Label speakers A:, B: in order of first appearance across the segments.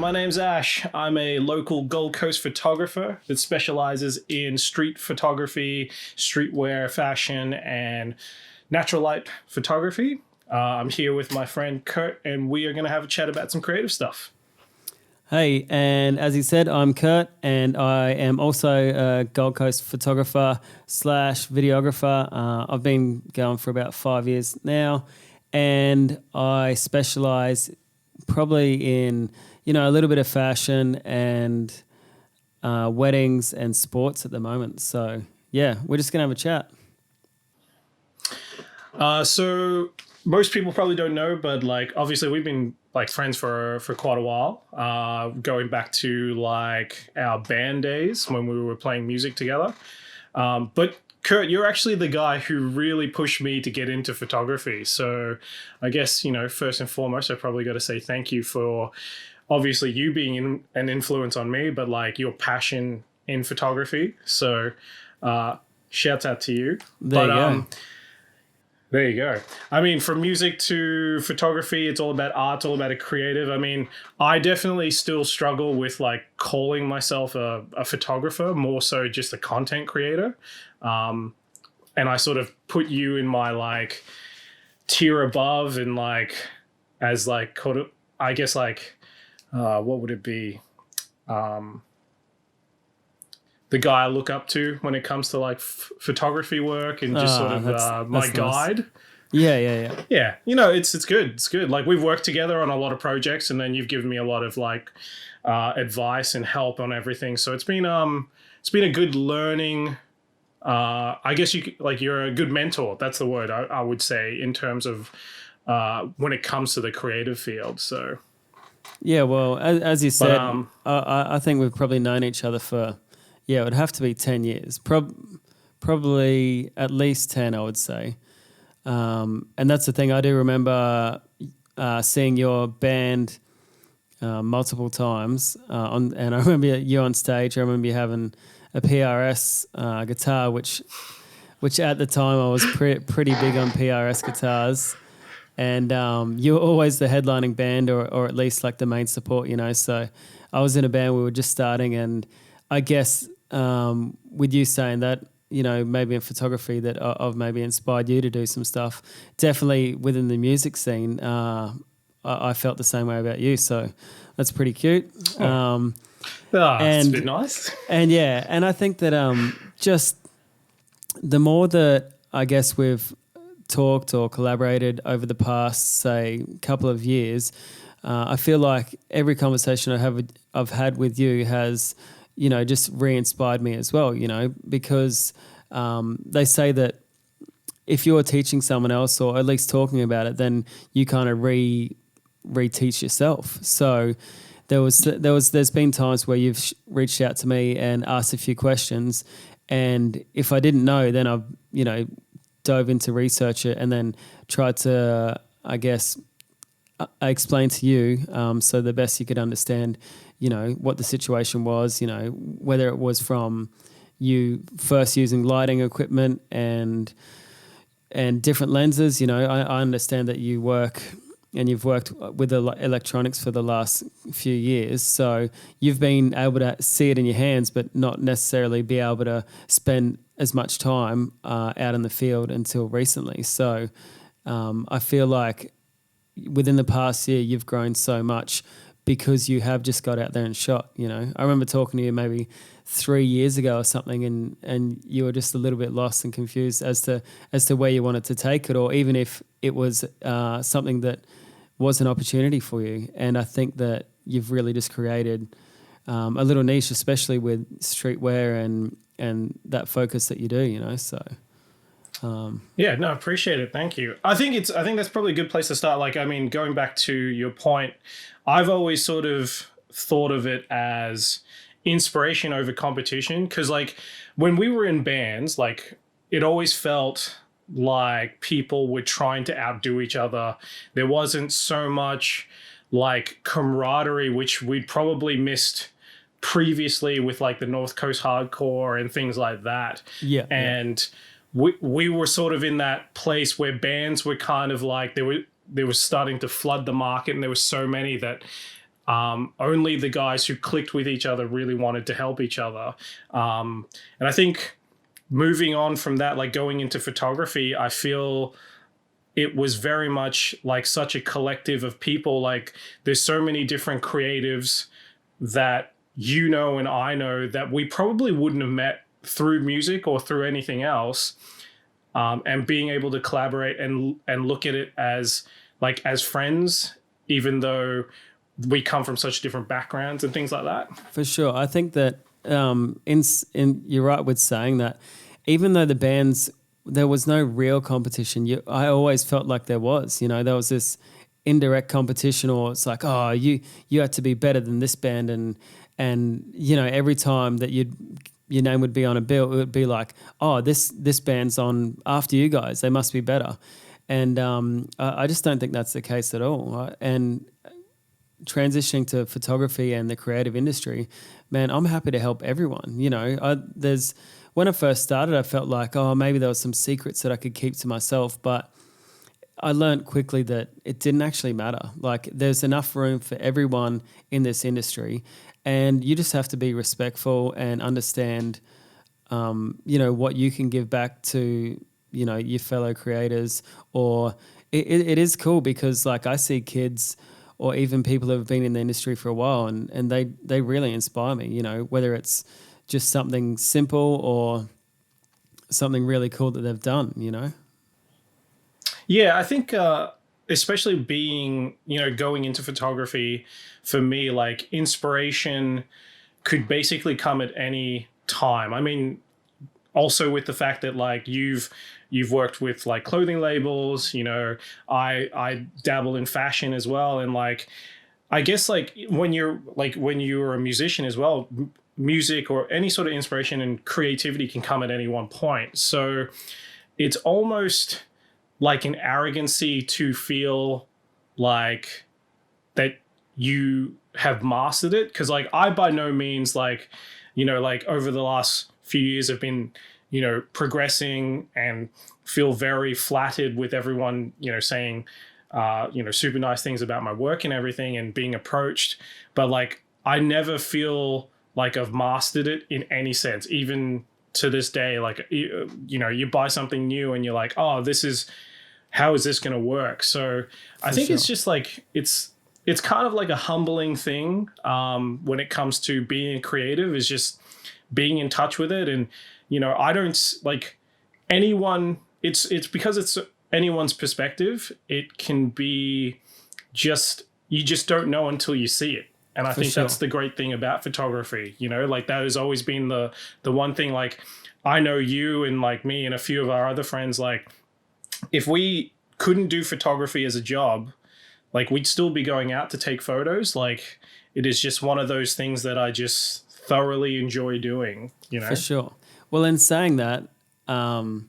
A: my name's Ash. I'm a local Gold Coast photographer that specializes in street photography, streetwear, fashion, and natural light photography. I'm here with my friend Kurt, and we are going to have a chat about some creative stuff.
B: Hey, and as he said, I'm Kurt, and I am also a Gold Coast photographer slash videographer. I've been going for about 5 years now, and I specialize probably in, a little bit of fashion and weddings and sports at the moment. So, yeah, we're just going to have a chat.
A: So most people probably don't know, but obviously we've been friends for quite a while, going back to our band days when we were playing music together. But Kurt, you're actually the guy who really pushed me to get into photography. So I guess, first and foremost, I probably got to say thank you for obviously you being an influence on me, but your passion in photography. So shouts out to you.
B: There you go.
A: There you go. I mean, from music to photography, it's all about art, it's all about a creative. I mean, I definitely still struggle with calling myself a photographer, more so just a content creator. And I sort of put you in my tier above and as I guess what would it be? The guy I look up to when it comes to photography work and just sort of my guide.
B: Nice. Yeah.
A: Yeah, it's good. It's good. We've worked together on a lot of projects, and then you've given me a lot of advice and help on everything. So it's been a good learning. I guess you're a good mentor. That's the word I would say in terms of when it comes to the creative field. So
B: yeah, well, as you said, I think we've probably known each other for. Yeah, it would have to be 10 years, probably at least 10, I would say. And that's the thing. I do remember seeing your band multiple times, and I remember you on stage. I remember you having a PRS guitar, which at the time I was pretty big on PRS guitars. And you were always the headlining band or at least the main support, So I was in a band, we were just starting, and I guess with you saying that, maybe in photography that I've maybe inspired you to do some stuff. Definitely within the music scene, I felt the same way about you. So that's pretty cute.
A: It's a bit nice.
B: And I think that just the more that I guess we've talked or collaborated over the past, say, couple of years, I feel like every conversation I've had with you has just re-inspired me as well, because they say that if you're teaching someone else or at least talking about it, then you kind of re-teach yourself. So there's been times where you've reached out to me and asked a few questions, and if I didn't know, then I've, dove into research it and then tried to, I guess, explain to you so the best you could understand what the situation was, whether it was from you first using lighting equipment and different lenses. I understand that you work and you've worked with electronics for the last few years. So you've been able to see it in your hands, but not necessarily be able to spend as much time out in the field until recently. So I feel like within the past year, you've grown so much because you have just got out there and shot, I remember talking to you maybe 3 years ago or something, and you were just a little bit lost and confused as to where you wanted to take it, or even if it was something that was an opportunity for you. And I think that you've really just created a little niche, especially with streetwear and that focus that you do, so...
A: Yeah, no, appreciate it. Thank you. I think that's probably a good place to start. Going back to your point, I've always sort of thought of it as inspiration over competition. Cause when we were in bands, it always felt like people were trying to outdo each other. There wasn't so much camaraderie, which we'd probably missed previously with the North Coast hardcore and things like that.
B: Yeah.
A: And we were sort of in that place where bands were kind of they were starting to flood the market, and there were so many that Only the guys who clicked with each other really wanted to help each other. And I think moving on from that, like going into photography, I feel it was very much like such a collective of people. Like there's so many different creatives that and I know that we probably wouldn't have met through music or through anything else. And being able to collaborate and look at it as like as friends, even though we come from such different backgrounds and things like that.
B: For sure. I think that you're right with saying that even though the bands, there was no real competition, I always felt like there was, there was this indirect competition, or it's like, oh, you had to be better than this band. And every time that your name would be on a bill, it would be like, oh, this band's on after you guys, they must be better. And I just don't think that's the case at all. Right? And transitioning to photography and the creative industry, man, I'm happy to help everyone. When I first started, I felt like, oh, maybe there were some secrets that I could keep to myself, but I learned quickly that it didn't actually matter. Like there's enough room for everyone in this industry, and you just have to be respectful and understand, what you can give back to, your fellow creators. Or it is cool because like I see kids or even people who have been in the industry for a while and they really inspire me, whether it's just something simple or something really cool that they've done,
A: Yeah, I think especially being, going into photography, for me, like inspiration could basically come at any time. I mean, also with the fact that like you've worked with like clothing labels, I dabble in fashion as well. And like, I guess like when you're a musician as well, music or any sort of inspiration and creativity can come at any one point. So it's almost like an arrogancy to feel like that you have mastered it. Cause like I by no means like, like over the last few years have been, progressing and feel very flattered with everyone, saying, super nice things about my work and everything and being approached. But like, I never feel like I've mastered it in any sense, even to this day. Like, you buy something new and you're like, oh, how is this going to work? So I think it's just like, it's kind of like a humbling thing when it comes to being creative, is just being in touch with it. And, I don't like anyone, it's because it's anyone's perspective. It can be you just don't know until you see it. And I think that's the great thing about photography, like that has always been the one thing. Like I know you and like me and a few of our other friends, like if we couldn't do photography as a job, like we'd still be going out to take photos. Like it is just one of those things that I just thoroughly enjoy doing,
B: For sure. Well, in saying that, well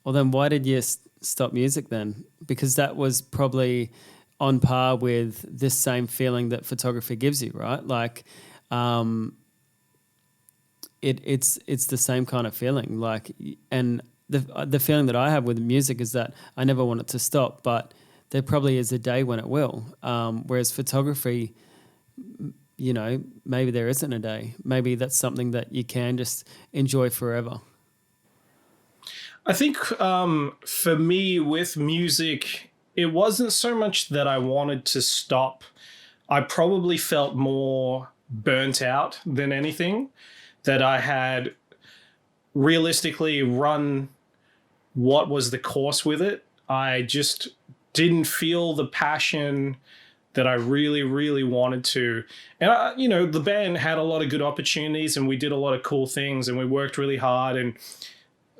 B: then why did you stop music then? Because that was probably on par with this same feeling that photography gives you, right? Like it's the same kind of feeling. Like, and the feeling that I have with music is that I never want it to stop, but there probably is a day when it will. Whereas photography, maybe there isn't a day. Maybe that's something that you can just enjoy forever.
A: I think for me with music, it wasn't so much that I wanted to stop. I probably felt more burnt out than anything, that I had realistically run what was the course with it. I just didn't feel the passion that I really, really wanted to. And, the band had a lot of good opportunities and we did a lot of cool things and we worked really hard, and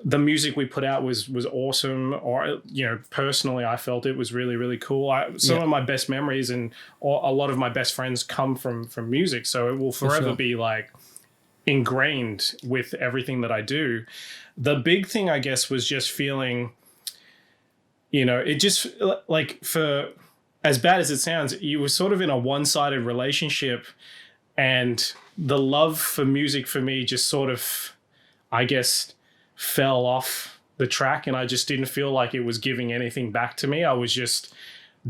A: the music we put out was awesome. Or, personally, I felt it was really, really cool. Some of my best memories and a lot of my best friends come from music. So it will forever be like ingrained with everything that I do. The big thing, I guess, was just feeling, it just like, for as bad as it sounds, you were sort of in a one-sided relationship, and the love for music for me just sort of, I guess, fell off the track, and I just didn't feel like it was giving anything back to me. I was just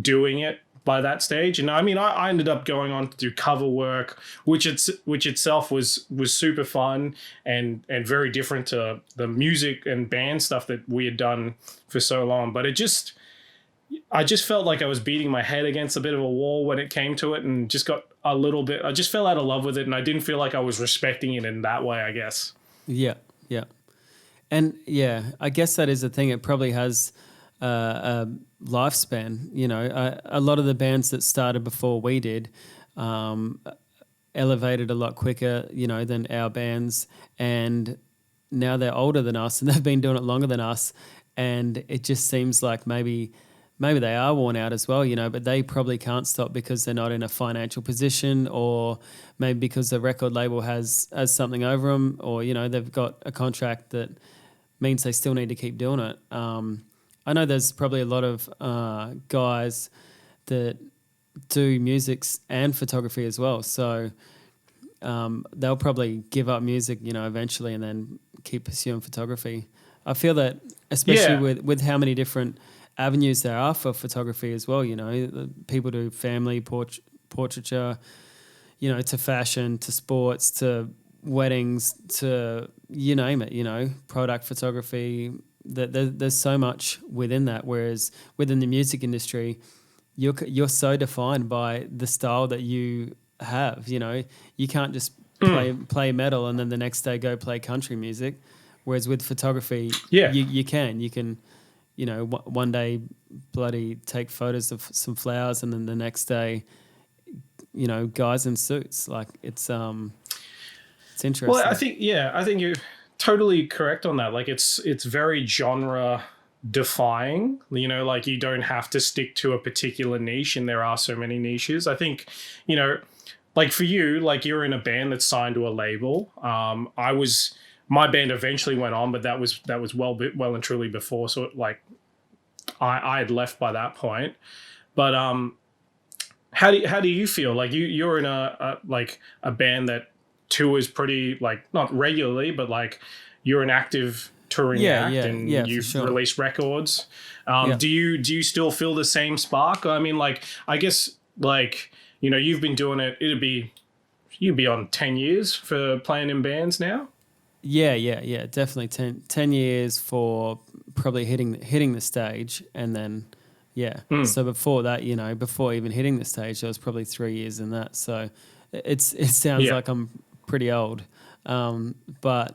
A: doing it by that stage. And I mean, I ended up going on to do cover work, which itself was super fun and very different to the music and band stuff that we had done for so long. But I just felt like I was beating my head against a bit of a wall when it came to it, and just got a little bit, I just fell out of love with it, and I didn't feel like I was respecting it in that way, I guess.
B: Yeah, yeah. And yeah, I guess that is the thing. It probably has a lifespan. You know, a lot of the bands that started before we did elevated a lot quicker, you know, than our bands. And now they're older than us and they've been doing it longer than us. And it just seems like maybe they are worn out as well, you know, but they probably can't stop because they're not in a financial position, or maybe because the record label has something over them, or, you know, they've got a contract that means they still need to keep doing it. I know there's probably a lot of guys that do music and photography as well. So they'll probably give up music, you know, eventually, and then keep pursuing photography. I feel that, especially with how many different avenues there are for photography as well. You know, people do family portraiture, you know, to fashion, to sports, to weddings, to you name it. You know, product photography. There's so much within that. Whereas within the music industry, you're so defined by the style that you have. You know, you can't just play metal and then the next day go play country music. Whereas with photography, you can, you know, one day bloody take photos of some flowers, and then the next day, you know, guys in suits. Like it's interesting.
A: Well, I think you're totally correct on that. Like it's very genre defying, you know, like you don't have to stick to a particular niche, and there are so many niches. I think, you know, like for you, like you're in a band that's signed to a label. My band eventually went on, but that was well and truly before. So like I had left by that point. But how do you feel? Like you're in a band that tours pretty, like not regularly, but like you're an active touring act, and you've released records. Do you still feel the same spark? I mean, like I guess like, you know, you've been doing it. You'd be on 10 years for playing in bands now.
B: Yeah, definitely 10 years for probably hitting the stage, and then so before that, you know, before even hitting the stage, there was probably 3 years in that. So it sounds like I'm pretty old, but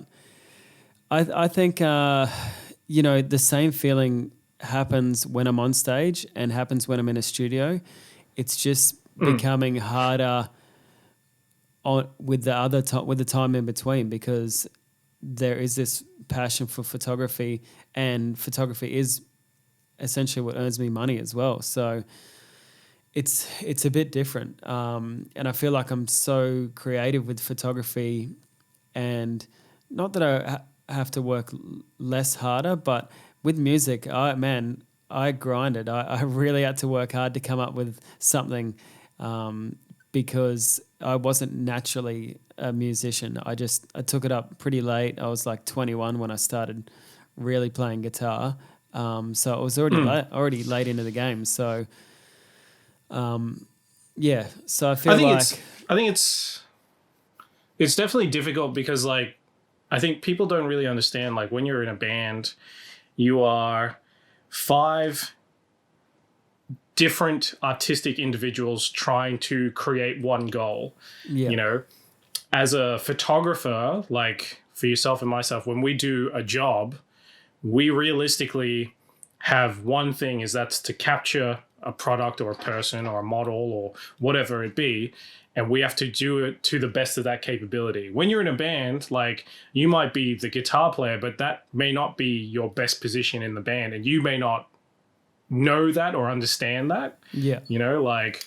B: I think you know, the same feeling happens when I'm on stage and happens when I'm in a studio. It's just becoming harder with the time in between, because there is this passion for photography, and photography is essentially what earns me money as well. So it's a bit different. And I feel like I'm so creative with photography, and not that I have to work less harder, but with music, I grinded. I really had to work hard to come up with something, because I wasn't naturally a musician. I took it up pretty late. I was like 21 when I started really playing guitar. So it was already late into the game. So, so I feel
A: I think it's definitely difficult, because like, I think people don't really understand, like when you're in a band, you are 5 different artistic individuals trying to create one goal. You know, as a photographer, like for yourself and myself, when we do a job, we realistically have one thing, is that's to capture a product or a person or a model or whatever it be, and we have to do it to the best of that capability. When you're in a band, like you might be the guitar player, but that may not be your best position in the band, and you may not know that or understand that. You know, like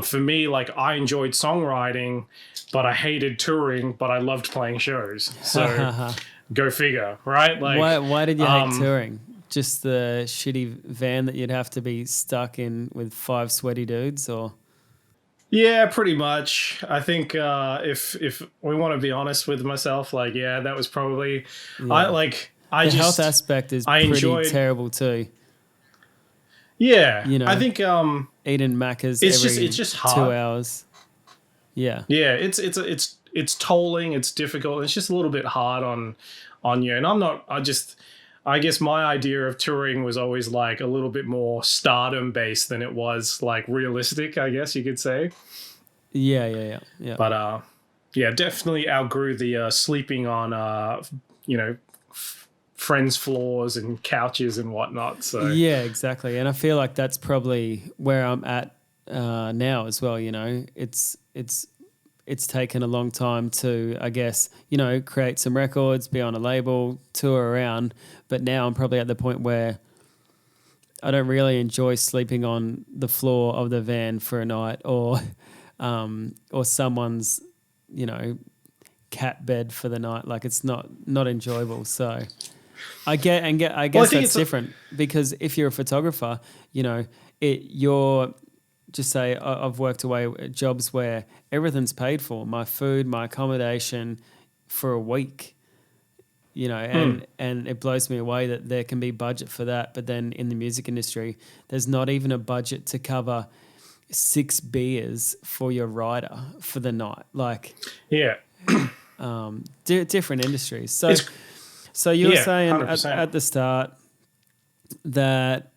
A: for me, like I enjoyed songwriting, but I hated touring, but I loved playing shows. So go figure, right? Like
B: why did you hate touring? Just the shitty van that you'd have to be stuck in with 5 sweaty dudes, or?
A: Yeah, pretty much. I think if we want to be honest with myself, like that was probably
B: the health aspect is pretty terrible too.
A: Yeah,
B: You
A: I
B: know,
A: think
B: eating Macca's
A: it's
B: every
A: just
B: 2
A: hard.
B: hours. Yeah.
A: Yeah, it's tolling, it's difficult. It's just a little bit hard on you. And I'm not. I guess my idea of touring was always like a little bit more stardom based than it was like realistic, I guess you could say.
B: Yeah, yeah, yeah, yeah.
A: But yeah, definitely outgrew the sleeping on you know friends' floors and couches and whatnot. So
B: Yeah, exactly. And I feel like that's probably where I'm at now as well. You know, it's taken a long time to, I guess, you know, create some records, be on a label, tour around. But now I'm probably at the point where I don't really enjoy sleeping on the floor of the van for a night, or someone's, you know, cat bed for the night. Like it's not enjoyable. So I
A: well, I
B: guess
A: think
B: that's
A: it's a,
B: different because if you're a photographer, you know, you're just say I've worked away at jobs where everything's paid for, my food, my accommodation for a week, you know, and it blows me away that there can be budget for that, but then in the music industry, there's not even a budget to cover 6 beers for your rider for the night. Like
A: yeah.
B: different industries. So
A: It's
B: so you were
A: yeah,
B: saying
A: 100%.
B: at the start that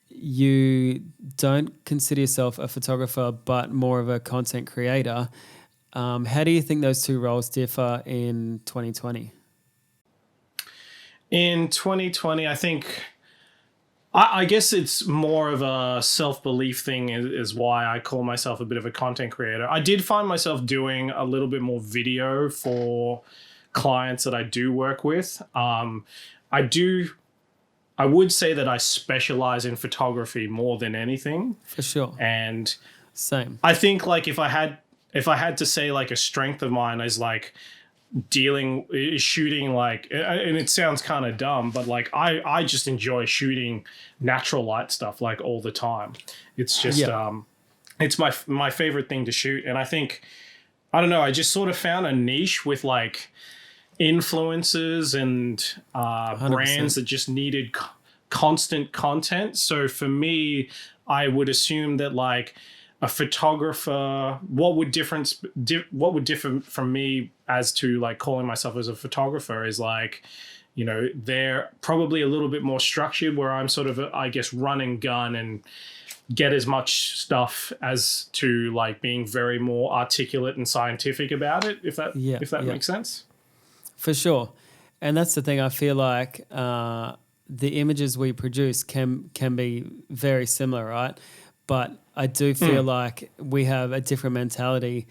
B: you don't consider yourself a photographer, but more of a content creator. How do you think those two roles differ in 2020?
A: In 2020, I think I guess it's more of a self belief thing, is why I call myself a bit of a content creator. I did find myself doing a little bit more video for clients that I do work with. I do. I would say that I specialize in photography more than anything,
B: For sure.
A: and
B: Same.
A: I think like if I had to say like a strength of mine is like shooting like, and it sounds kind of dumb, but like I just enjoy shooting natural light stuff like all the time. It's just
B: Yeah.
A: it's my favorite thing to shoot. And I think, I don't know, I just sort of found a niche with like influencers and brands
B: 100%.
A: that just needed constant content. So for me, I would assume that like a photographer, what would differ from me as to like calling myself as a photographer is like, you know, they're probably a little bit more structured, where I'm sort of I guess run and gun and get as much stuff as to like being very more articulate and scientific about it,
B: Yeah.
A: if that
B: Yeah.
A: makes sense.
B: For sure. And that's the thing. I feel like the images we produce can be very similar, right? But I do feel like we have a different mentality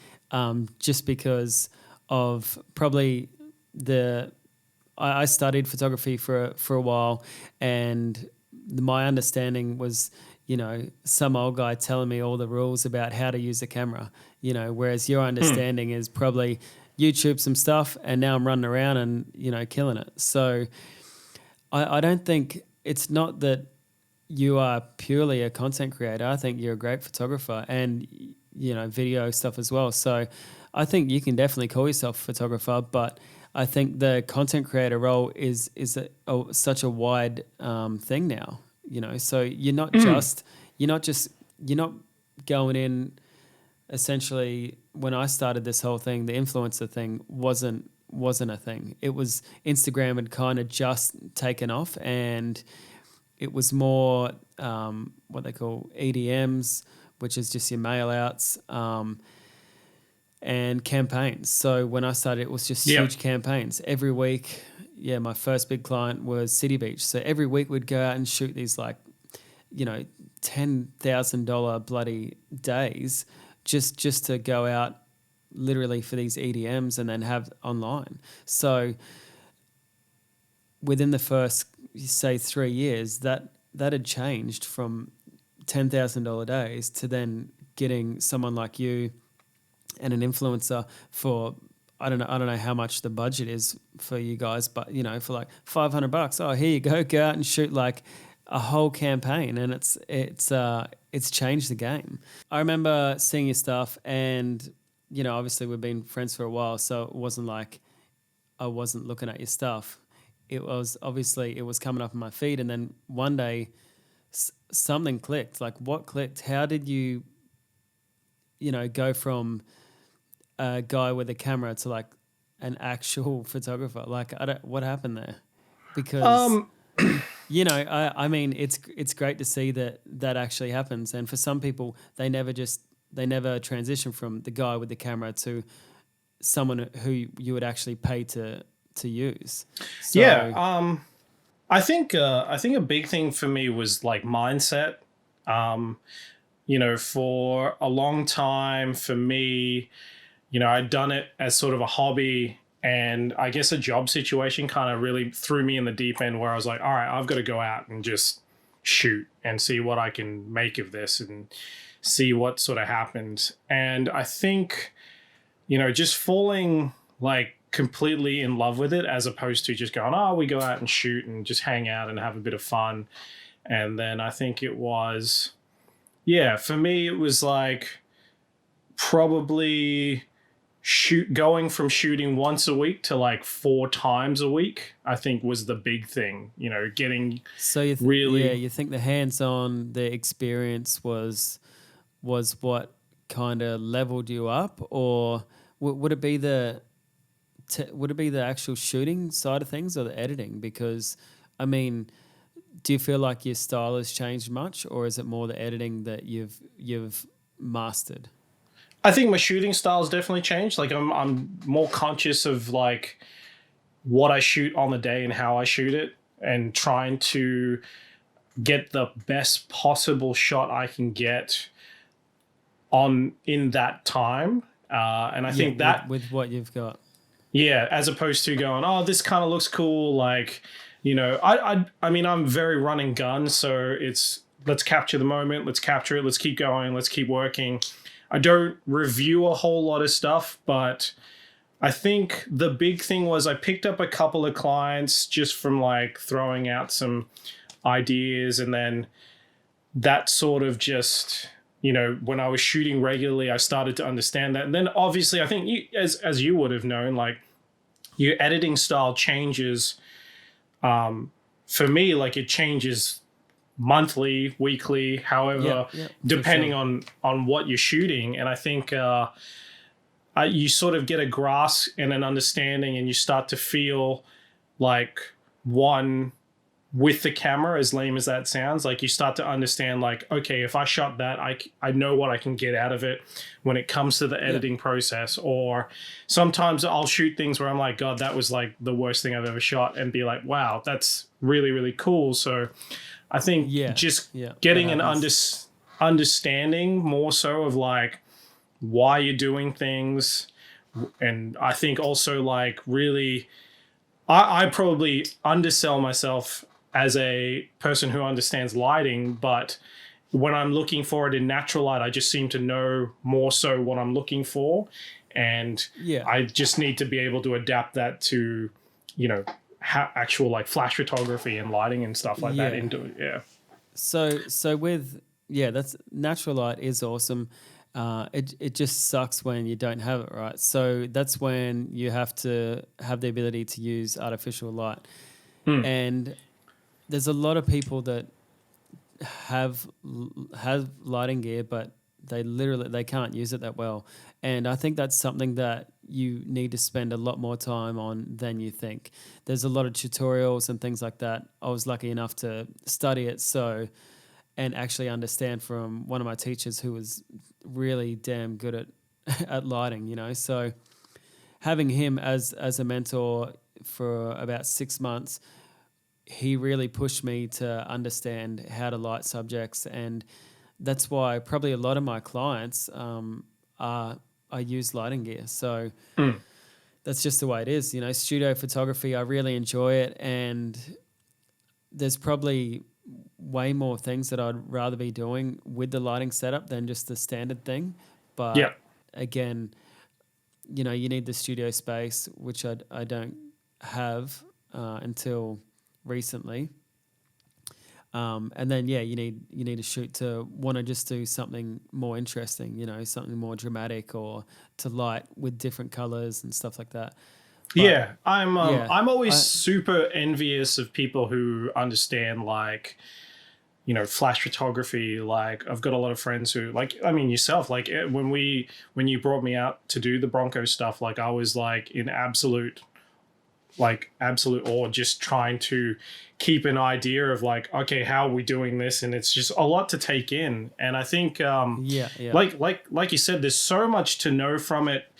B: just because of probably the. I studied photography for a while, and my understanding was, you know, some old guy telling me all the rules about how to use a camera, you know, whereas your understanding is probably YouTube some stuff, and now I'm running around and, you know, killing it. So I don't think it's not that you are purely a content creator. I think you're a great photographer and, you know, video stuff as well. So I think you can definitely call yourself a photographer, but I think the content creator role is such a wide thing now, you know. So you're not going in. Essentially, when I started this whole thing, the influencer thing wasn't a thing. It was Instagram had kind of just taken off, and it was more what they call EDMs, which is just your mail outs. And campaigns. So when I started, it was just huge campaigns every week. Yeah, my first big client was City Beach. So every week we'd go out and shoot these like, you know, $10,000 bloody days just to go out literally for these EDMs and then have online. So within the first, say, 3 years, that had changed from $10,000 days to then getting someone like you and an influencer for I don't know how much the budget is for you guys, but you know, for like $500, oh, here you go out and shoot like a whole campaign, and it's changed the game. I remember seeing your stuff, and you know, obviously we've been friends for a while, so it wasn't like I wasn't looking at your stuff. It was obviously it was coming up on my feed, and then one day something clicked. Like, what clicked? How did you, go from a guy with a camera to like an actual photographer? Like, what happened there? Because
A: Um,
B: I mean, it's great to see that actually happens. And for some people, they never transition from the guy with the camera to someone who you would actually pay to use. So
A: yeah. I think a big thing for me was like mindset. Um, for a long time for me, I'd done it as sort of a hobby, and I guess a job situation kind of really threw me in the deep end where I was like, all right, I've got to go out and just shoot and see what I can make of this and see what sort of happens. And I think, just falling like completely in love with it as opposed to just going, oh, we go out and shoot and just hang out and have a bit of fun. And then I think it was, yeah, for me, it was like probably going from shooting once a week to like 4 times a week, I think was the big thing, getting
B: so you think the hands-on, the experience was what kind of leveled you up, or would it be would it be the actual shooting side of things or the editing? Because I mean, do you feel like your style has changed much, or is it more the editing that you've mastered?
A: I think my shooting style's definitely changed. Like I'm more conscious of like what I shoot on the day and how I shoot it, and trying to get the best possible shot I can get on in that time. And I think that
B: with what you've got.
A: Yeah, as opposed to going, oh, this kind of looks cool. Like, I mean, I'm very run and gun, so it's let's capture the moment, let's capture it, let's keep going, let's keep working. I don't review a whole lot of stuff, but I think the big thing was I picked up a couple of clients just from like throwing out some ideas, and then that sort of just, when I was shooting regularly, I started to understand that. And then obviously I think as you would have known, like your editing style changes. For me, like it changes monthly, weekly, however, depending on what you're shooting. And I think you sort of get a grasp and an understanding, and you start to feel like one with the camera, as lame as that sounds, like you start to understand like, okay, if I shot that, I know what I can get out of it when it comes to the editing process. Or sometimes I'll shoot things where I'm like, God, that was like the worst thing I've ever shot, and be like, wow, that's really, really cool. So I think getting an understanding more so of like why you're doing things. And I think also like really, I probably undersell myself as a person who understands lighting, but when I'm looking for it in natural light, I just seem to know more so what I'm looking for. And I just need to be able to adapt that to, actual like flash photography and lighting and stuff like that into it. Yeah.
B: So with, that's natural light is awesome. It just sucks when you don't have it, right? So that's when you have to have the ability to use artificial light. And there's a lot of people that have lighting gear, but they can't use it that well. And I think that's something that you need to spend a lot more time on than you think. There's a lot of tutorials and things like that. I was lucky enough to study it and actually understand from one of my teachers who was really damn good at lighting, So having him as a mentor for about 6 months, he really pushed me to understand how to light subjects, and that's why probably a lot of my clients I use lighting gear. So that's just the way it is. Studio photography, I really enjoy it, and there's probably way more things that I'd rather be doing with the lighting setup than just the standard thing. But again, you need the studio space, which I don't have until recently. And then you need to shoot to want to just do something more interesting, something more dramatic, or to light with different colors and stuff like that. But, I'm
A: always super envious of people who understand like, flash photography. Like I've got a lot of friends who yourself, like when you brought me out to do the Bronco stuff, like I was like in absolute awe, just trying to keep an idea of like, okay, how are we doing this? And it's just a lot to take in. And I think, like you said, there's so much to know from it.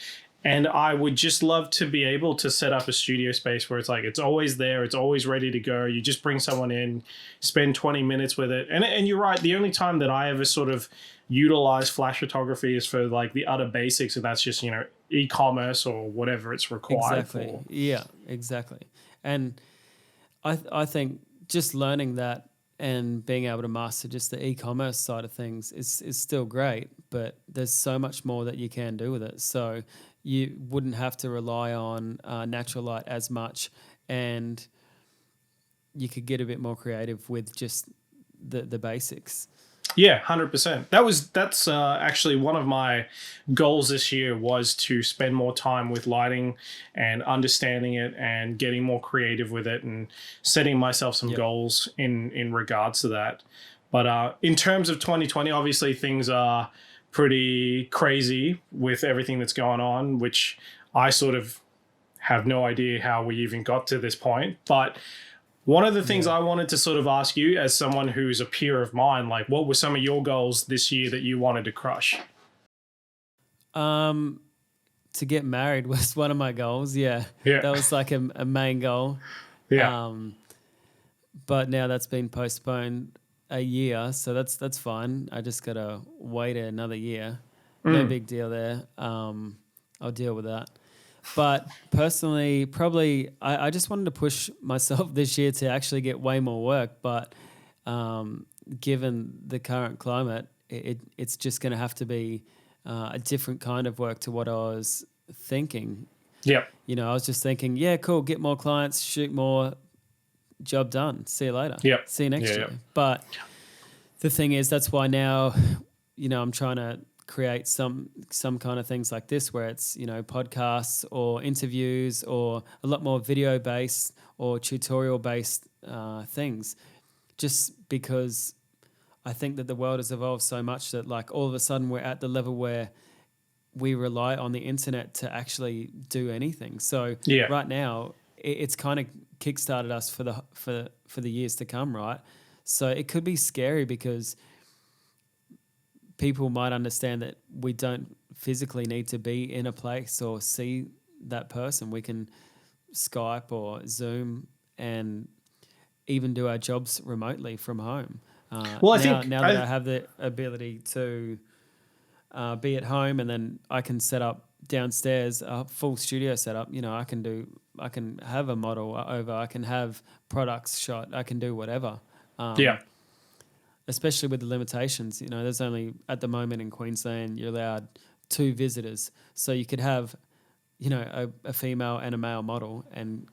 A: And I would just love to be able to set up a studio space where it's like, it's always there. It's always ready to go. You just bring someone in, spend 20 minutes with it. And you're right. The only time that I ever sort of utilize flash photography is for like the utter basics. And that's just, e-commerce or whatever it's required for.
B: Yeah, exactly. And I think just learning that and being able to master just the e-commerce side of things is still great, but there's so much more that you can do with it. So you wouldn't have to rely on natural light as much, and you could get a bit more creative with just the basics.
A: Yeah, 100%. That's actually one of my goals this year, was to spend more time with lighting and understanding it and getting more creative with it and setting myself some goals in regards to that. But in terms of 2020, obviously things are pretty crazy with everything that's going on, which I sort of have no idea how we even got to this point. But one of the things I wanted to sort of ask you, as someone who's a peer of mine, like what were some of your goals this year that you wanted to crush?
B: To get married was one of my goals. Yeah. That was like a main goal.
A: Yeah.
B: But now that's been postponed a year, so that's fine. I just gotta wait another year. No big deal there. I'll deal with that. But personally, probably I just wanted to push myself this year to actually get way more work. But given the current climate, it's just going to have to be a different kind of work to what I was thinking.
A: Yeah.
B: I was just thinking, yeah, cool, get more clients, shoot more, job done. See you later.
A: Yeah.
B: See you next year. But the thing is, that's why now, I'm trying to create some kind of things like this, where it's podcasts or interviews or a lot more video based or tutorial based things, just because I think that the world has evolved so much that like all of a sudden we're at the level where we rely on the internet to actually do anything. So right now it's kind of kickstarted us for the years to come, right? So it could be scary because people might understand that we don't physically need to be in a place or see that person. We can Skype or Zoom and even do our jobs remotely from home. Now that I have the ability to be at home, and then I can set up downstairs a full studio setup. I can have a model over, I can have products shot, I can do whatever. Especially with the limitations, there's only at the moment in Queensland you're allowed 2 visitors, so you could have, a female and a male model and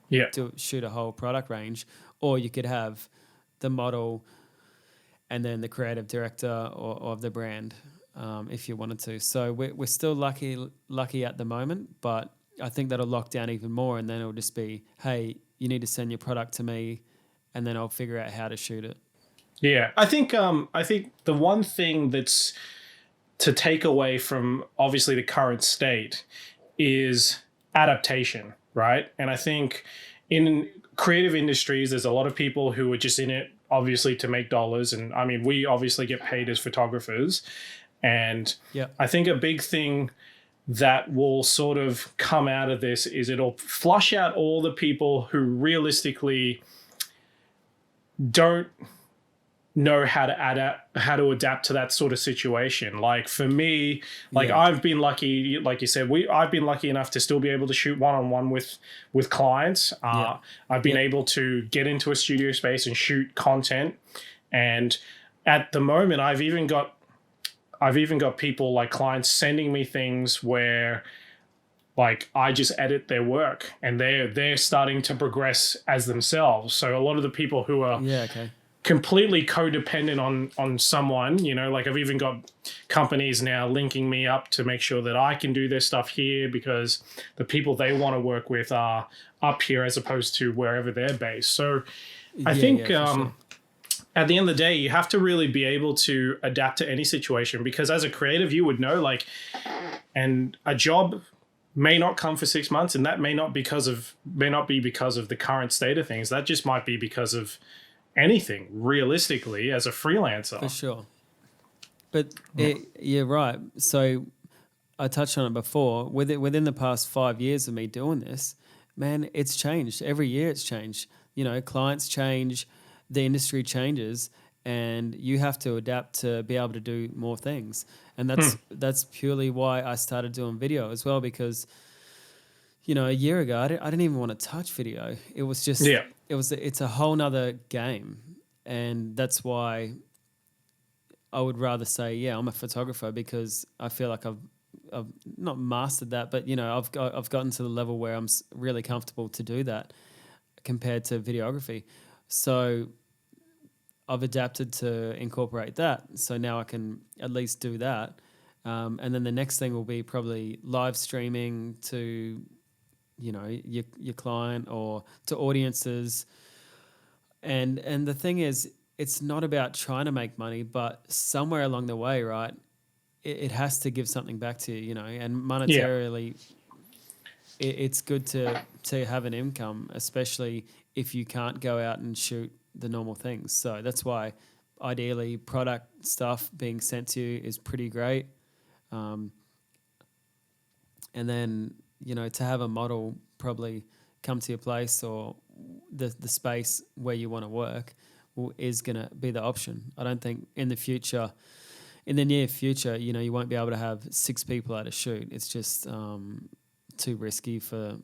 B: shoot a whole product range, or you could have the model and then the creative director of the brand, if you wanted to. So we're still lucky at the moment, but I think that'll lock down even more, and then it'll just be, hey, you need to send your product to me, and then I'll figure out how to shoot it.
A: Yeah, I think the one thing that's to take away from obviously the current state is adaptation, right? And I think in creative industries, there's a lot of people who are just in it obviously to make dollars, and I mean, we obviously get paid as photographers, and I think a big thing that will sort of come out of this is it'll flush out all the people who realistically don't know how to adapt to that sort of situation. Like for me, I've been lucky, like you said, I've been lucky enough to still be able to shoot one-on-one with clients. I've been able to get into a studio space and shoot content, and at the moment I've even got people, like clients, sending me things where like I just edit their work and they're starting to progress as themselves. So a lot of the people who are completely codependent on someone, like I've even got companies now linking me up to make sure that I can do their stuff here because the people they want to work with are up here as opposed to wherever they're based. So I think at the end of the day, you have to really be able to adapt to any situation, because as a creative, you would know, like, and a job may not come for 6 months, and that may not be because of the current state of things. That just might be because of anything, realistically, as a freelancer.
B: For sure. But you're right. So I touched on it before. Within the past 5 years of me doing this, man, it's changed. Every year it's changed. You know, clients change, the industry changes, and you have to adapt to be able to do more things. And that's purely why I started doing video as well, because, you know, a year ago I didn't even want to touch video. It was just it's a whole nother game, and that's why I would rather say I'm a photographer, because I feel like I've not mastered that, but you know, I've gotten to the level where I'm really comfortable to do that compared to videography. So I've adapted to incorporate that. So now I can at least do that. And then the next thing will be probably live streaming to, you know, your client or to audiences. And the thing is, it's not about trying to make money, but somewhere along the way, right, it has to give something back to you, you know, and monetarily it's good to have an income, especially if you can't go out and shoot the normal things. So that's why ideally product stuff being sent to you is pretty great. And then, you know, to have a model probably come to your place or the space where you want to work is going to be the option. I don't think in the near future, you know, you won't be able to have 6 people at a shoot. It's just too risky for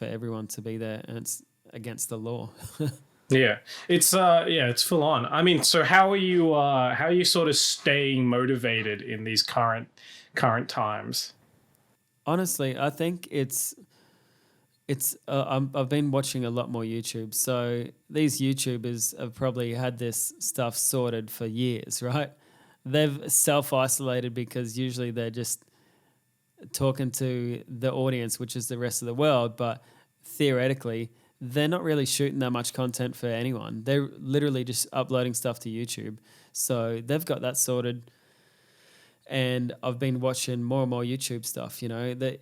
B: everyone to be there, and it's against the law.
A: It's full on. I mean, so how are you sort of staying motivated in these current times?
B: Honestly, I think I've been watching a lot more YouTube. So these YouTubers have probably had this stuff sorted for years, right? They've self-isolated because usually they're just talking to the audience, which is the rest of the world. But theoretically, they're not really shooting that much content for anyone. They're literally just uploading stuff to YouTube. So they've got that sorted. And I've been watching more and more YouTube stuff, you know, that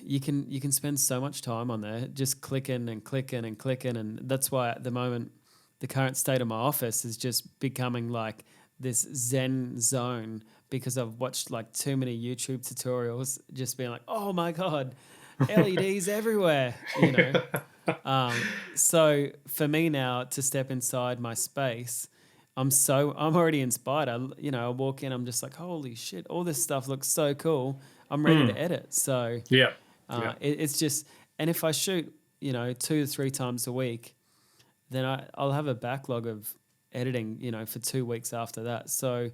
B: you can spend so much time on there just clicking and clicking and clicking. And that's why at the moment, the current state of my office is just becoming like this Zen zone, because I've watched like too many YouTube tutorials, just being like, oh my God, LEDs everywhere, you know? So for me now to step inside my space, I'm already inspired. I walk in, I'm just like, holy shit, all this stuff looks so cool. I'm ready to edit. So it's just, and if I shoot, you know, 2 to 3 times a week, then I'll have a backlog of editing, you know, for 2 weeks after that. So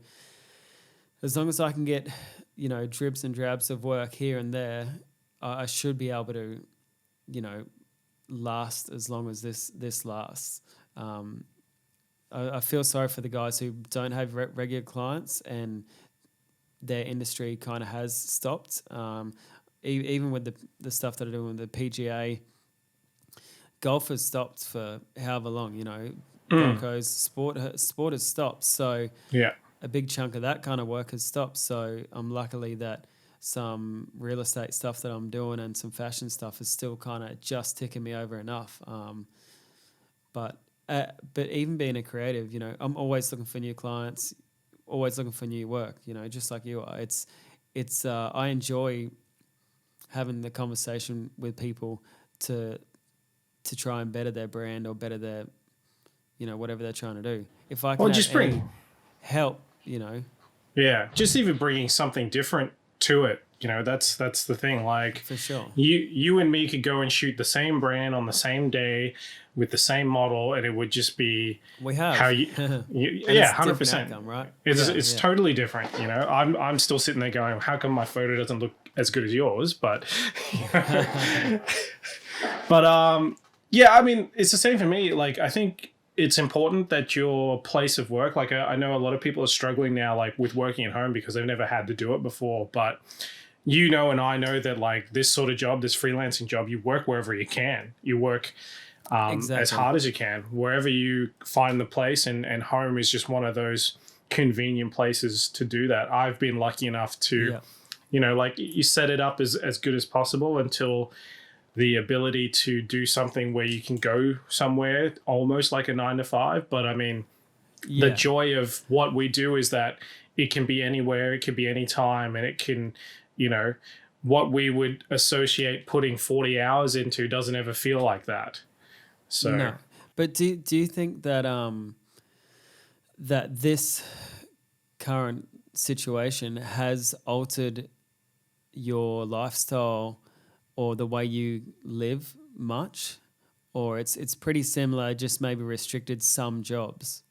B: as long as I can get, you know, dribs and drabs of work here and there, I should be able to, you know, last as long as this lasts. I feel sorry for the guys who don't have regular clients and their industry kind of has stopped. Even with the stuff that I do with the PGA, golf has stopped for however long, you know. Broncos sport has stopped, so a big chunk of that kind of work has stopped. So I'm luckily that some real estate stuff that I'm doing and some fashion stuff is still kind of just ticking me over enough. But even being a creative, you know, I'm always looking for new clients, always looking for new work, you know, just like you are. It's I enjoy having the conversation with people to try and better their brand or better their, you know, whatever they're trying to do. If I can just bring help, you know.
A: Yeah, just even bringing something different to it. You know, that's the thing. Like,
B: for sure,
A: you and me could go and shoot the same brand on the same day with the same model, and it would just be how you 100%,
B: right?
A: It's totally different. You know, I'm still sitting there going, how come my photo doesn't look as good as yours? But I mean, it's the same for me. Like, I think it's important that your place of work, like I know a lot of people are struggling now, like with working at home because they've never had to do it before, but you know, and I know that like this sort of job, this freelancing job, you work wherever you can. You work as
B: Exactly.
A: hard as you can, wherever you find the place, and home is just one of those convenient places to do that. I've been lucky enough to,
B: Yeah.
A: you know, like you set it up as good as possible until the ability to do something where you can go somewhere almost like a 9 to 5. But I mean, the
B: Yeah.
A: joy of what we do is that it can be anywhere, it can be anytime, and it can, you know, what we would associate putting 40 hours into doesn't ever feel like that. So,
B: No. But do you think that that this current situation has altered your lifestyle or the way you live much? Or it's pretty similar, just maybe restricted some jobs?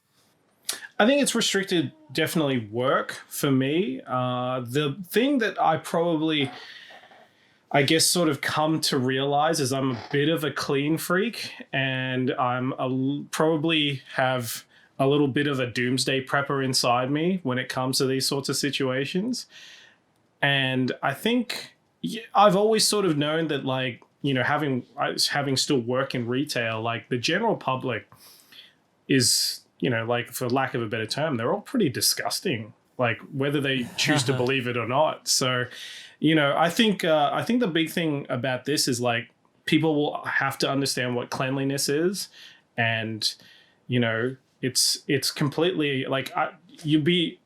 A: I think it's restricted definitely work for me. The thing that I probably, I guess, sort of come to realize is I'm a bit of a clean freak, and probably have a little bit of a doomsday prepper inside me when it comes to these sorts of situations. And I think I've always sort of known that, like, you know, having still work in retail, like the general public is, you know, like, for lack of a better term, they're all pretty disgusting, like whether they choose to believe it or not. So, you know, I think the big thing about this is like people will have to understand what cleanliness is, and you know, it's completely like you'd be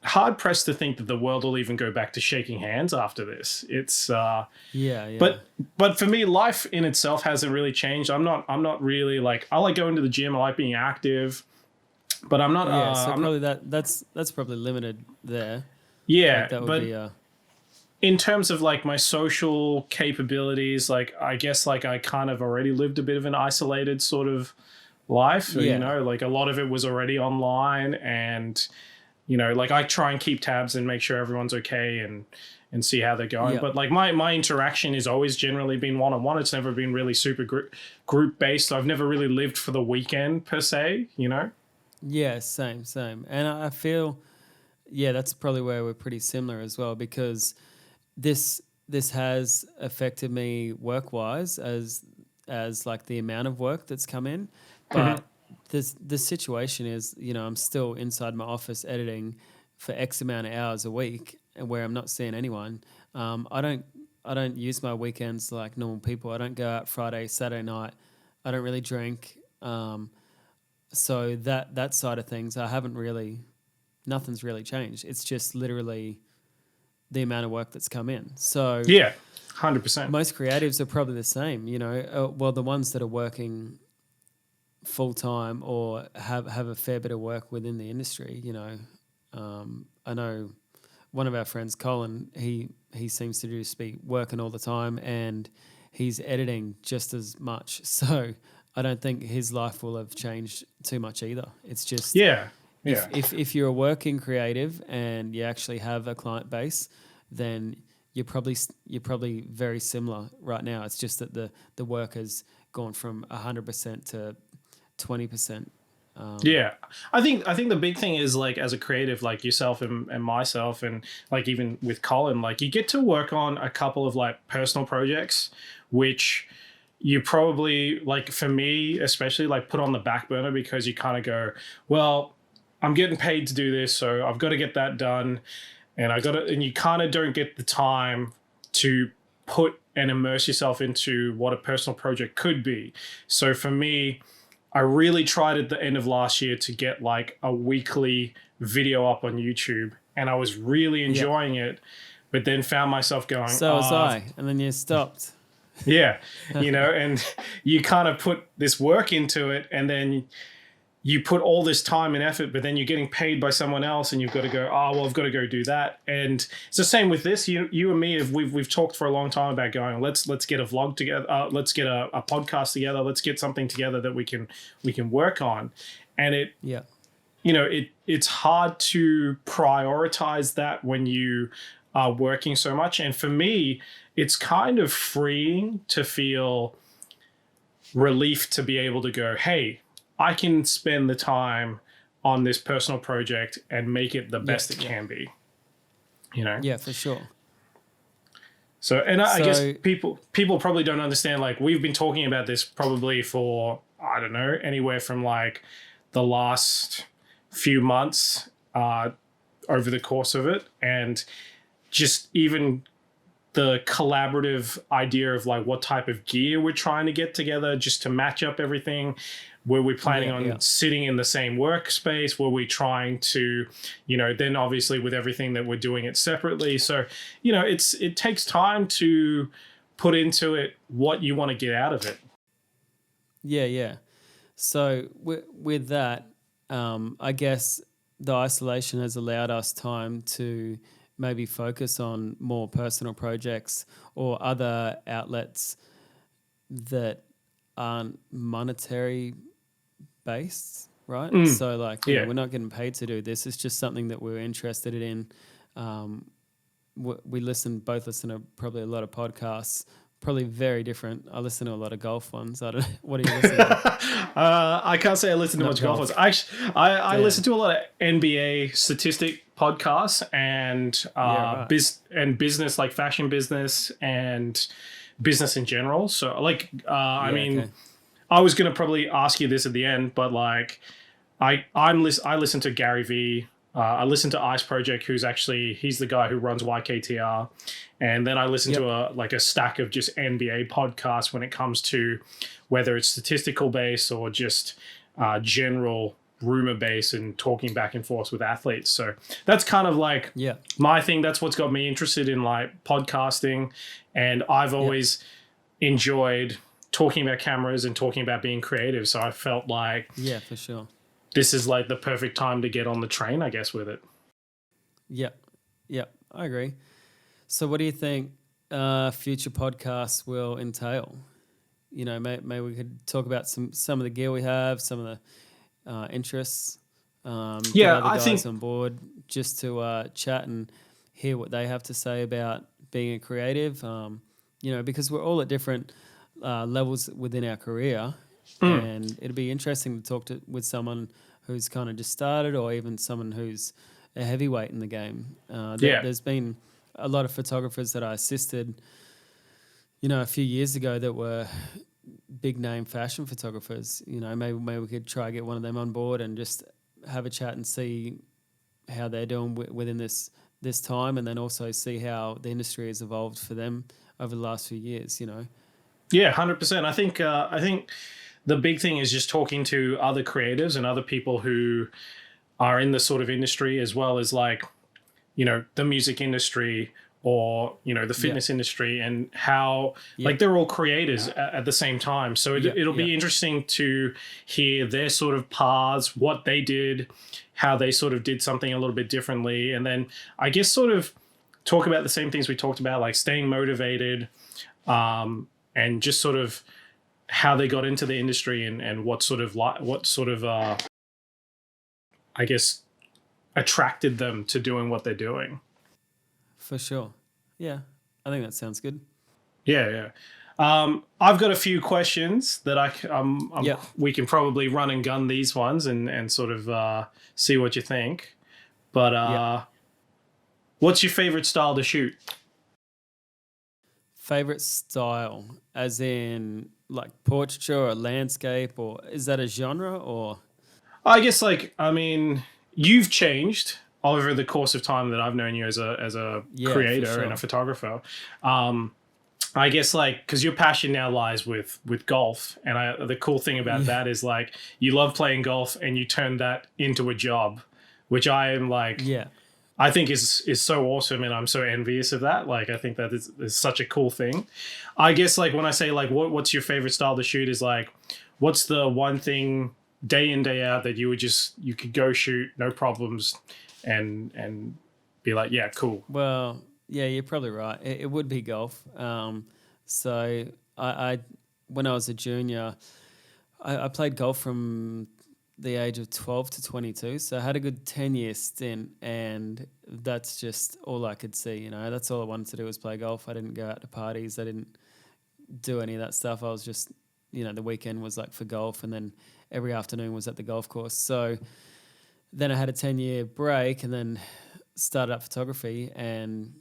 A: hard pressed to think that the world will even go back to shaking hands after this. It's
B: Yeah, yeah.
A: but for me, life in itself hasn't really changed. I'm not really like, I like going to the gym. I like being active, but I'm not.
B: Yeah, so
A: I'm not.
B: probably that's probably limited there.
A: Yeah,
B: Like that would
A: but
B: be
A: in terms of like my social capabilities, like I guess like I kind of already lived a bit of an isolated sort of life. You
B: yeah.
A: know, like a lot of it was already online, and you know, like I try and keep tabs and make sure everyone's okay, and see how they're going.
B: Yeah.
A: But like my interaction has always generally been one on one. It's never been really super group based. I've never really lived for the weekend per se. You know.
B: Yeah, same. And I feel yeah, that's probably where we're pretty similar as well, because this has affected me work wise as like the amount of work that's come in. But the situation is, you know, I'm still inside my office editing for X amount of hours a week, and where I'm not seeing anyone. I don't use my weekends like normal people. I don't go out Friday, Saturday night. I don't really drink. So that side of things, I haven't really, nothing's really changed. It's just literally the amount of work that's come in. So
A: Yeah, 100%.
B: most creatives are probably the same, you know. Well, the ones that are working full time or have a fair bit of work within the industry, you know. I know one of our friends, Colin, he seems to just be working all the time, and he's editing just as much. So I don't think his life will have changed too much either. It's just
A: Yeah. Yeah.
B: if you're a working creative and you actually have a client base, then you're probably very similar right now. It's just that the work has gone from 100% to 20%.
A: Yeah, I think the big thing is, like, as a creative like yourself and myself, and like even with Colin, like you get to work on a couple of like personal projects, which you probably, like for me especially, like put on the back burner because you kind of go, well, I'm getting paid to do this, so I've got to get that done, and and you kind of don't get the time to put and immerse yourself into what a personal project could be. So for me, I really tried at the end of last year to get like a weekly video up on YouTube, and I was really enjoying it, but then found myself going,
B: So was I, and then you stopped.
A: yeah, you know, and you kind of put this work into it, and then you put all this time and effort, but then you're getting paid by someone else, and you've got to go, oh, well, I've got to go do that. And it's the same with this. You and me, we've talked for a long time about going, let's get a vlog together, let's get a podcast together, let's get something together that we can work on. And
B: Yeah.
A: you know, it's hard to prioritize that when you are working so much. And for me, it's kind of freeing to feel relief to be able to go, hey, I can spend the time on this personal project and make it the best it can be, you know?
B: Yeah, for sure.
A: So, and I guess people probably don't understand. Like, we've been talking about this probably for, I don't know, anywhere from like the last few months over the course of it, and just even the collaborative idea of like what type of gear we're trying to get together just to match up everything. Were we planning on sitting in the same workspace? Were we trying to, then obviously with everything that we're doing it separately. So, it takes time to put into it what you want to get out of it.
B: Yeah, yeah. So with that, I guess the isolation has allowed us time to maybe focus on more personal projects or other outlets that aren't monetary based, right? So like, we're not getting paid to do this. It's just something that we're interested in. We both listen to probably a lot of podcasts, probably very different. I listen to a lot of golf ones. I don't know. What do you listen to?
A: I can't say I listen to much golf ones. I listen to a lot of NBA statistic podcasts and and business, like fashion business and business in general. So like, I was going to probably ask you this at the end, but like, I listen to Gary Vee. I listen to Ice Project, he's the guy who runs YKTR. And then I listen to a stack of just NBA podcasts when it comes to whether it's statistical base or just general rumor base and talking back and forth with athletes. So that's kind of like my thing. That's what's got me interested in like podcasting. And I've always enjoyed talking about cameras and talking about being creative. So I felt like,
B: for sure,
A: this is like the perfect time to get on the train, I guess, with it.
B: Yeah, I agree. So what do you think future podcasts will entail? Maybe we could talk about some of the gear we have, some of the interests. Get other guys on board just to chat and hear what they have to say about being a creative. Because we're all at different levels within our career. And it'd be interesting to talk with someone who's kind of just started, or even someone who's a heavyweight in the game. There's been a lot of photographers that I assisted, a few years ago that were big name fashion photographers. Maybe we could try to get one of them on board and just have a chat and see how they're doing within this time, and then also see how the industry has evolved for them over the last few years.
A: Yeah, 100%. I think the big thing is just talking to other creatives and other people who are in the sort of industry, as well as like, the music industry or, the fitness industry, and how like they're all creators at the same time. So it'll be interesting to hear their sort of paths, what they did, how they sort of did something a little bit differently. And then I guess sort of talk about the same things we talked about, like staying motivated, and just sort of how they got into the industry and what sort of I guess attracted them to doing what they're doing.
B: For sure. Yeah, I think that sounds good.
A: Yeah. I've got a few questions that we can probably run and gun these ones and sort of see what you think. But what's your favorite style to shoot?
B: Favorite style, as in like portraiture or landscape, or is that a genre? Or
A: I guess you've changed over the course of time that I've known you as a creator and a photographer. I guess because your passion now lies with golf, and the cool thing about that is like you love playing golf and you turn that into a job, which I am I think is so awesome, and I'm so envious of that. Like, I think that is such a cool thing. I guess when I say what's your favorite style to shoot is what's the one thing day in, day out that you could go shoot, no problems, and be like, yeah, cool.
B: Well, yeah, you're probably right. It would be golf. So I when I was a junior, I played golf from the age of 12 to 22. So I had a good 10-year stint, and that's just all I could see. That's all I wanted to do was play golf. I didn't go out to parties. I didn't do any of that stuff. I was just, the weekend was for golf, and then every afternoon was at the golf course. So then I had a 10-year break and then started up photography, and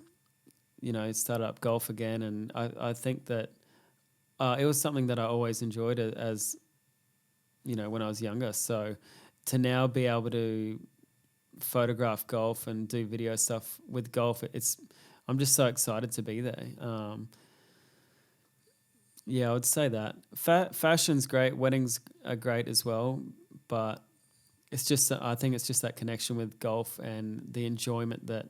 B: started up golf again, and I think that it was something that I always enjoyed as when I was younger. So to now be able to photograph golf and do video stuff with golf, I'm just so excited to be there. I would say that fashion's great, weddings are great as well, but I think it's just that connection with golf and the enjoyment that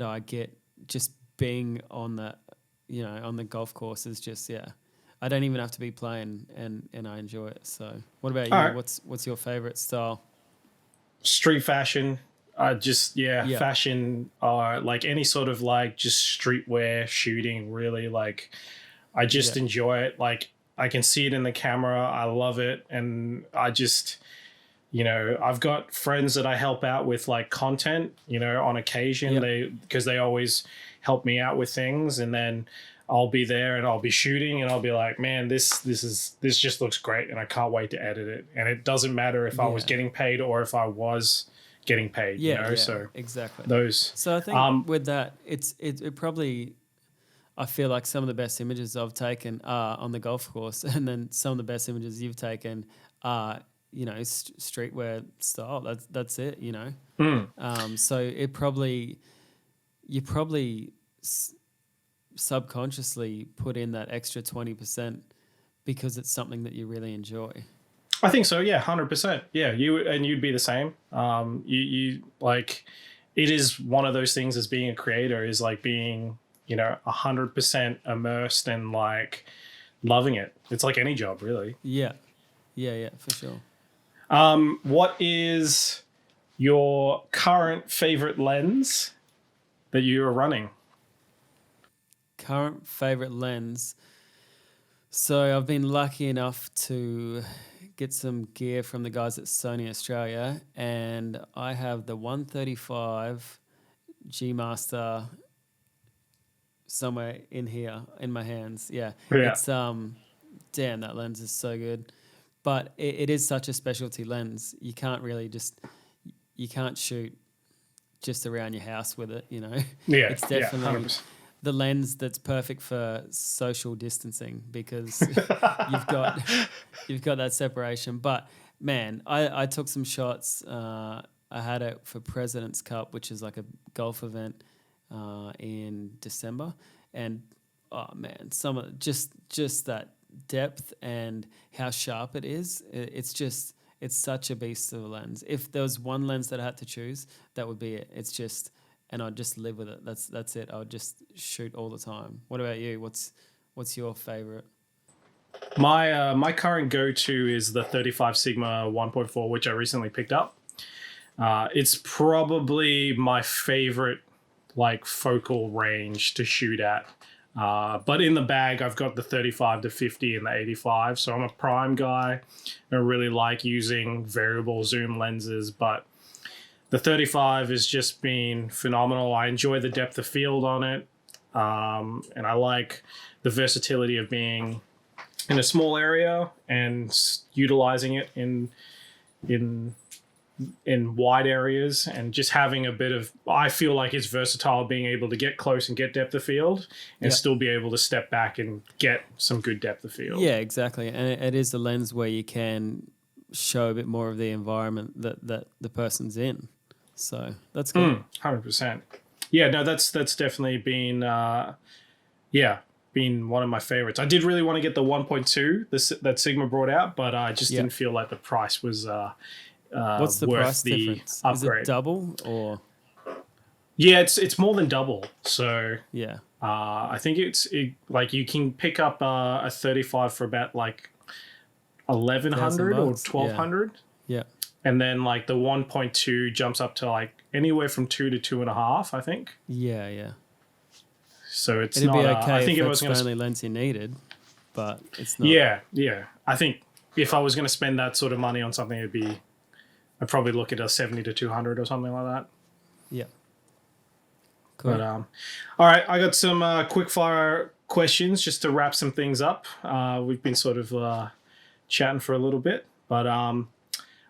B: I get just being on that, on the golf course is just, I don't even have to be playing and I enjoy it. So what about you?
A: All right.
B: What's your favorite style?
A: Street fashion. Fashion, like any sort of like just streetwear shooting, really. Like I just enjoy it. Like I can see it in the camera. I love it. And I just, I've got friends that I help out with like content, on occasion. Because they always help me out with things, and then I'll be there and I'll be shooting and I'll be like, man, this just looks great and I can't wait to edit it. And it doesn't matter if I was getting paid or if I was getting paid, so
B: exactly
A: those.
B: So I think with that, it probably, I feel like some of the best images I've taken are on the golf course, and then some of the best images you've taken are streetwear style. That's it, So you probably subconsciously put in that extra 20% because it's something that you really enjoy.
A: I think so. Yeah. 100%. Yeah. You'd be the same. You like, it is one of those things as being a creator is like being, 100% immersed and like loving it. It's like any job, really.
B: Yeah. Yeah, for sure.
A: What is your current favorite lens that you are running?
B: Current favorite lens. So I've been lucky enough to get some gear from the guys at Sony Australia, and I have the 135 G Master somewhere in here in my hands. Yeah. It's damn, that lens is so good. But it is such a specialty lens. You can't really you can't shoot just around your house with it, Yeah. It's definitely the lens that's perfect for social distancing because you've got that separation. But man, I took some shots. I had it for President's Cup, which is like a golf event in December, and oh man, some of just that depth and how sharp it is. It's such a beast of a lens. If there was one lens that I had to choose, that would be it. And I'd just live with it. That's it. I would just shoot all the time. What about you? What's your favorite?
A: My current go-to is the 35 Sigma 1.4, which I recently picked up. It's probably my favorite like focal range to shoot at. But in the bag, I've got the 35 to 50 and the 85. So I'm a prime guy. I really like using variable zoom lenses, but the 35 has just been phenomenal. I enjoy the depth of field on it. And I like the versatility of being in a small area and utilizing it in wide areas, and just having a bit of, I feel like it's versatile being able to get close and get depth of field and still be able to step back and get some good depth of field. Yeah,
B: exactly. And it is a lens where you can show a bit more of the environment that the person's in. So that's good.
A: 100%. Yeah, no, that's definitely been, been one of my favorites. I did really want to get the 1.2 that Sigma brought out, but I just didn't feel like the price was
B: what's the
A: worth
B: price
A: the
B: difference?
A: upgrade.
B: Is it double or?
A: Yeah, it's more than double. So
B: yeah,
A: I think like you can pick up a 35 for about like 1,100 or 1,200.
B: Yeah.
A: And then like the 1.2 jumps up to like anywhere from 2 to 2.5, I think.
B: Yeah.
A: So it'd
B: be okay. I think if it's the only lens you needed, but it's not.
A: Yeah. I think if I was going to spend that sort of money on something, I'd probably look at a 70 to 200 or something like that.
B: Yeah. Cool.
A: But all right, I got some quick fire questions just to wrap some things up. We've been sort of chatting for a little bit, but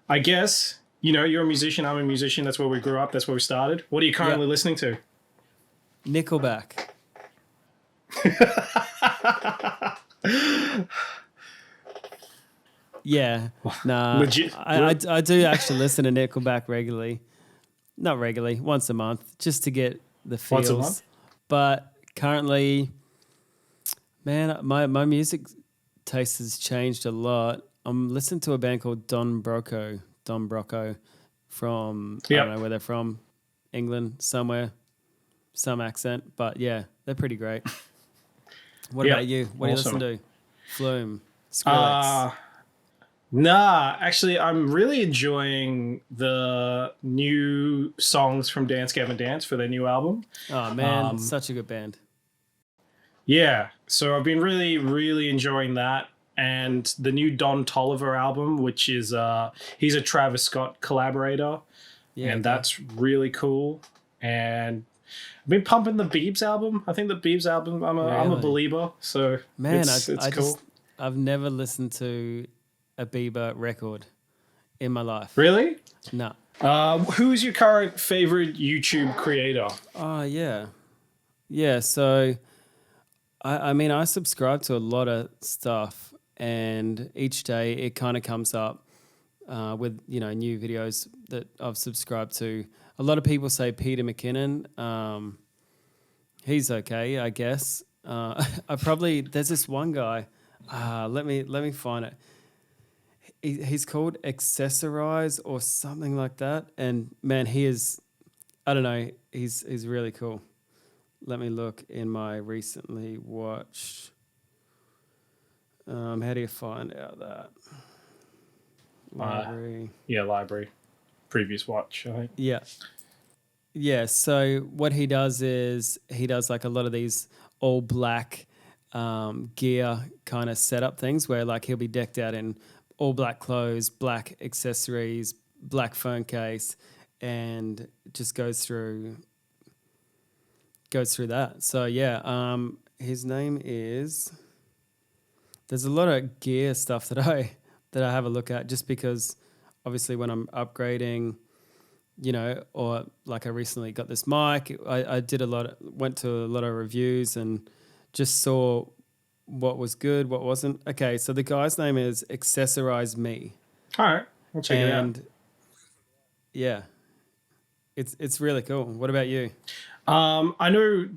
A: I guess, you're a musician, I'm a musician. That's where we grew up. That's where we started. What are you currently listening to?
B: Nickelback. Yeah, nah.
A: Legit.
B: I do actually listen to Nickelback regularly. Not regularly, once a month, just to get the
A: Once a
B: feels.
A: month?
B: But currently, man, my music taste has changed a lot. I'm listening to a band called Don Broco. Don Broco from, I don't
A: Yep.
B: know where they're from, England, somewhere, some accent. But yeah, they're pretty great. What
A: Yep.
B: about you? What do you
A: Awesome.
B: listen to? Flume, Skrillex.
A: Nah, actually, I'm really enjoying the new songs from Dance Gavin Dance for their new album.
B: Oh man, such a good band.
A: Yeah, so I've been really, really enjoying that. And the new Don Tolliver album, which is he's a Travis Scott collaborator,
B: Yeah,
A: and
B: okay.
A: that's really cool. And I've been pumping the Biebs album. I think the Biebs album, I'm a
B: Really?
A: believer, so
B: Man,
A: it's cool.
B: I've never listened to a Bieber record in my life.
A: Really?
B: No.
A: Who's your current favorite YouTube creator?
B: Oh yeah. Yeah, so I mean I subscribe to a lot of stuff and each day it kind of comes up with, you know, new videos that I've subscribed to. A lot of people say Peter McKinnon. He's okay, I guess. There's this one guy. Let me find it. He's called Accessorize or something like that. And man, he is, I don't know, he's really cool. Let me look in my recently watched. How do you find out that? Library.
A: Yeah, library. Previous watch, I think.
B: Yeah. Yeah. So what he does is he does like a lot of these all black gear kind of setup things where like he'll be decked out in all black clothes, black accessories, black phone case, and just goes through that. So yeah, his name is. There's a lot of gear stuff that I have a look at just because obviously when I'm upgrading, you know, or like I recently got this mic, I did went to a lot of reviews and just saw what was good, what wasn't. Okay, so the guy's name is Accessorize Me.
A: All right, we'll check it out.
B: And yeah, it's really cool. What about you?
A: I know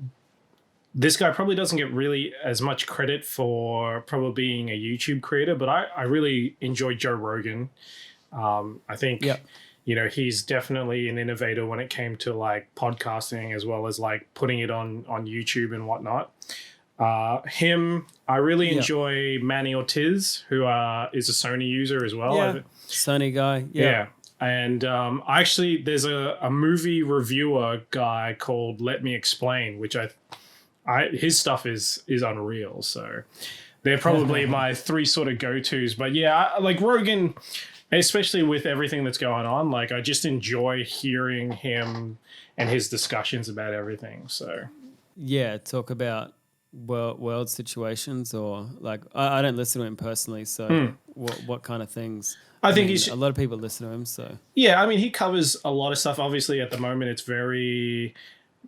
A: this guy probably doesn't get really as much credit for probably being a YouTube creator, but I really enjoy Joe Rogan. I think,
B: Yep.
A: you know, he's definitely an innovator when it came to like podcasting as well as like putting it on YouTube and whatnot. I really
B: Yep.
A: enjoy Manny Ortiz, who is a Sony user as well.
B: Yeah, Sony guy.
A: Yeah. And actually, there's a movie reviewer guy called Let Me Explain, which his stuff is unreal. So they're probably my three sort of go-tos. But yeah, like Rogan, especially with everything that's going on, like I just enjoy hearing him and his discussions about everything. So
B: Yeah, talk about world situations or like I don't listen to him personally, so what kind of things?
A: I think
B: mean,
A: he's
B: a lot of people listen to him, so
A: yeah. I mean, he covers a lot of stuff. Obviously, at the moment, it's very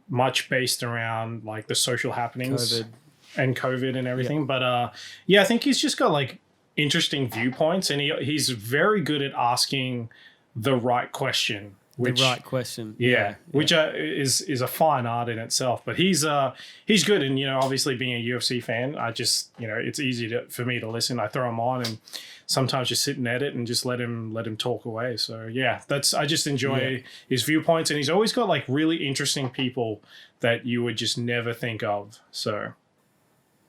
A: much based around like the social happenings
B: COVID.
A: and COVID and everything. But yeah, I think he's just got like interesting viewpoints, and he's very good at asking the right question.
B: The right question.
A: Yeah. Which is a fine art in itself. But he's good, and you know, obviously being a UFC fan, I just, you know, it's easy for me to listen. I throw him on and sometimes just sit and edit and just let him talk away. So yeah, I just enjoy his viewpoints, and he's always got like really interesting people that you would just never think of. So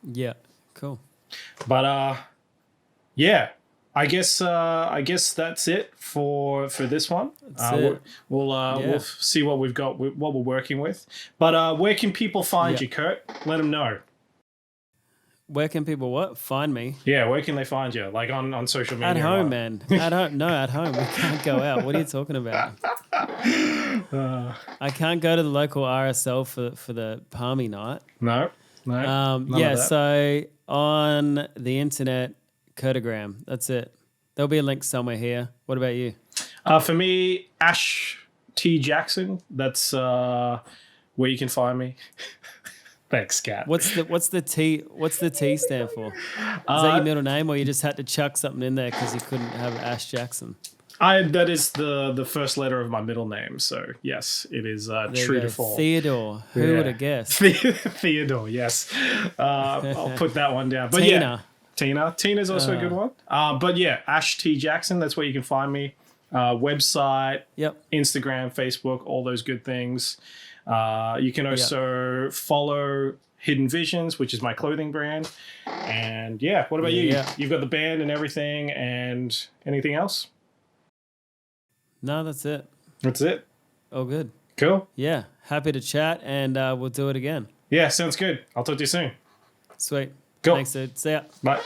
B: Yeah, cool.
A: but yeah. I guess that's it for this one.
B: That's it.
A: We'll see what we've got, what we're working with. But where can people find you, Kurt? Let them know.
B: Where can people find me?
A: Yeah, where can they find you? Like on social media?
B: At home, man. At home. No, at home. We can't go out. What are you talking about? I can't go to the local RSL for the Palmy night.
A: No.
B: Yeah. So on the internet. Kurtogram. That's it. There'll be a link somewhere here. What about you?
A: For me, Ash T Jackson. That's where you can find me. Thanks, Kat.
B: What's the T stand for? Is that your middle name, or you just had to chuck something in there because you couldn't have Ash Jackson?
A: That is the first letter of my middle name, so yes, it is true to form.
B: Theodore. Who would have guessed?
A: Theodore, yes. I'll put that one down. But
B: Tina.
A: Tina's also a good one. But yeah, Ash T Jackson. That's where you can find me. Website, Instagram, Facebook, all those good things. You can also follow Hidden Visions, which is my clothing brand. And yeah, what about you?
B: Yeah.
A: You've got the band and everything, and anything else?
B: No, that's it.
A: That's it.
B: Oh, good.
A: Cool.
B: Yeah, happy to chat, and we'll do it again.
A: Yeah, sounds good. I'll talk to you soon.
B: Sweet.
A: Cool.
B: Thanks, dude. See ya.
A: Bye.